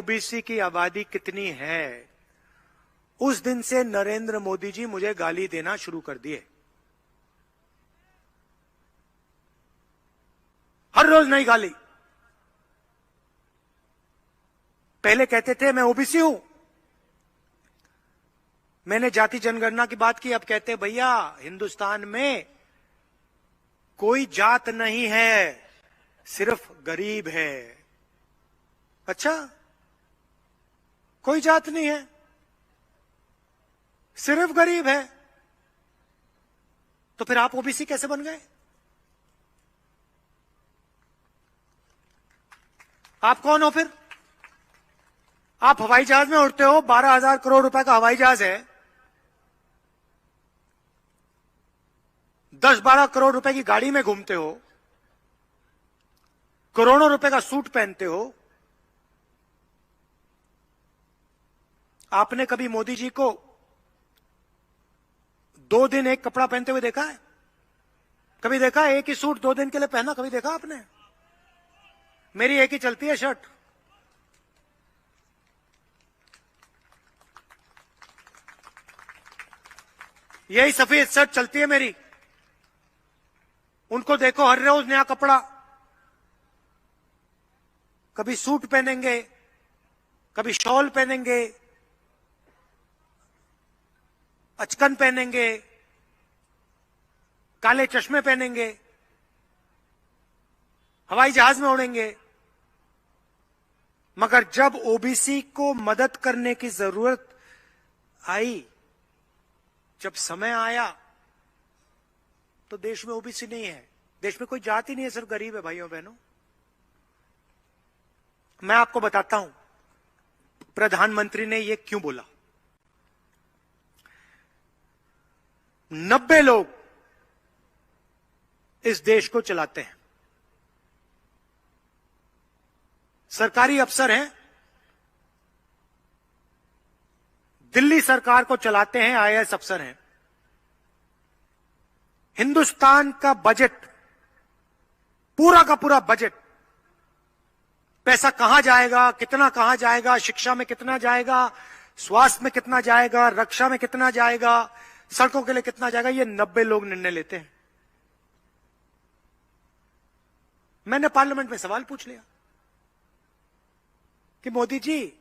OBC की आबादी कितनी है, उस दिन से नरेंद्र मोदी जी मुझे गाली देना शुरू कर दिए। हर रोज नई गाली। पहले कहते थे मैं ओबीसी हूं, मैंने जाति जनगणना की बात की, अब कहते भैया हिंदुस्तान में कोई जात नहीं है, सिर्फ गरीब है। अच्छा, कोई जात नहीं है, सिर्फ गरीब है, तो फिर आप ओबीसी कैसे बन गए? आप कौन हो फिर? आप हवाई जहाज में उड़ते हो, 12,000 करोड़ रुपए का हवाई जहाज है, 10-12 करोड़ रुपए की गाड़ी में घूमते हो, करोड़ों रुपए का सूट पहनते हो। आपने कभी मोदी जी को 2 दिन एक कपड़ा पहनते हुए देखा है? कभी देखा है? एक ही सूट 2 दिन के लिए पहना कभी देखा आपने? मेरी एक ही चलती है शर्ट। यही सफेद शर्ट चलती है मेरी। उनको देखो हर रोज नया कपड़ा, कभी सूट पहनेंगे, कभी शॉल पहनेंगे, अचकन पहनेंगे, काले चश्मे पहनेंगे, हवाई जहाज में उड़ेंगे। मगर जब ओबीसी को मदद करने की जरूरत आई, जब समय आया, तो देश में ओबीसी नहीं है, देश में कोई जाति नहीं है, सिर्फ गरीब है। भाइयों बहनों, मैं आपको बताता हूं प्रधानमंत्री ने यह क्यों बोला। 90 लोग इस देश को चलाते हैं, सरकारी अफसर हैं, दिल्ली सरकार को चलाते हैं, आईएएस अफसर हैं। हिंदुस्तान का बजट, पूरा का पूरा बजट, पैसा कहां जाएगा, कितना कहां जाएगा, शिक्षा में कितना जाएगा, स्वास्थ्य में कितना जाएगा, रक्षा में कितना जाएगा, सड़कों के लिए कितना जाएगा, ये 90 लोग निर्णय लेते हैं। मैंने पार्लियामेंट में सवाल पूछ लिया कि मोदी जी,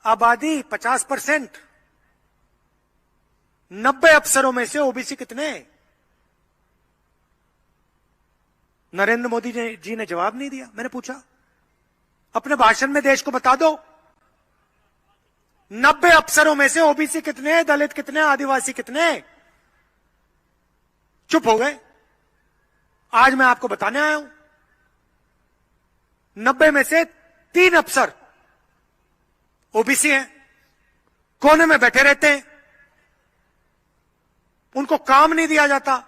आबादी 50%, 90 अफसरों में से ओबीसी कितने? नरेंद्र मोदी जी ने जवाब नहीं दिया। मैंने पूछा अपने भाषण में देश को बता दो, 90 अफसरों में से ओबीसी कितने, दलित कितने, आदिवासी कितने? चुप हो गए। आज मैं आपको बताने आया हूं, 90 में से 3 अफसर ओबीसी हैं, कोने में बैठे रहते हैं, उनको काम नहीं दिया जाता।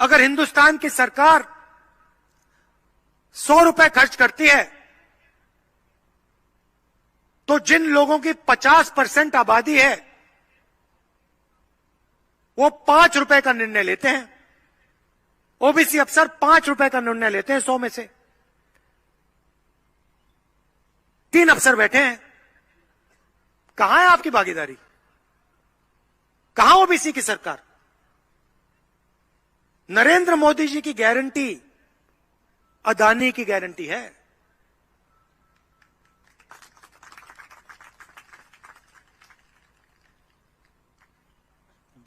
अगर हिंदुस्तान की सरकार 100 रुपए खर्च करती है, तो जिन लोगों की 50% आबादी है, वो 5 रुपए का निर्णय लेते हैं। ओबीसी अफसर 5 रुपए का निर्णय लेते हैं 100 में से। 3 अफसर बैठे हैं, कहां है आपकी भागीदारी? कहां ओबीसी की सरकार? नरेंद्र मोदी जी की गारंटी अदानी की गारंटी है।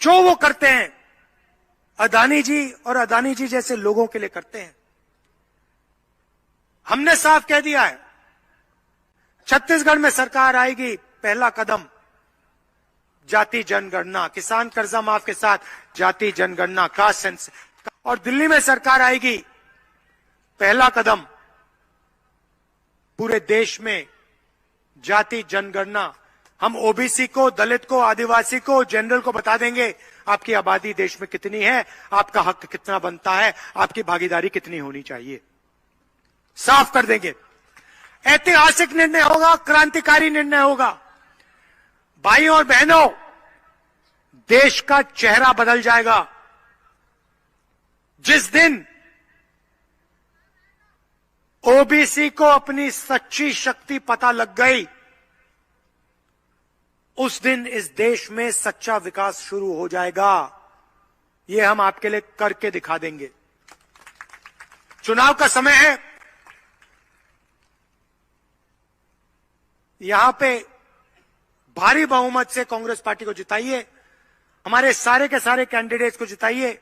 जो वो करते हैं, अदानी जी और अदानी जी जैसे लोगों के लिए करते हैं। हमने साफ कह दिया है, छत्तीसगढ़ में सरकार आएगी, पहला कदम जाति जनगणना, किसान कर्जा माफ के साथ जाति जनगणना, कास्ट सेंस। और दिल्ली में सरकार आएगी, पहला कदम पूरे देश में जाति जनगणना। हम ओबीसी को, दलित को, आदिवासी को, जनरल को बता देंगे आपकी आबादी देश में कितनी है, आपका हक कितना बनता है, आपकी भागीदारी कितनी होनी चाहिए, साफ कर देंगे। ऐतिहासिक निर्णय होगा, क्रांतिकारी निर्णय होगा। भाइयों और बहनों, देश का चेहरा बदल जाएगा। जिस दिन ओबीसी को अपनी सच्ची शक्ति पता लग गई, उस दिन इस देश में सच्चा विकास शुरू हो जाएगा। ये हम आपके लिए करके दिखा देंगे। चुनाव का समय है, यहां पे भारी बहुमत से कांग्रेस पार्टी को जिताइए, हमारे सारे के सारे कैंडिडेट्स को जिताइए।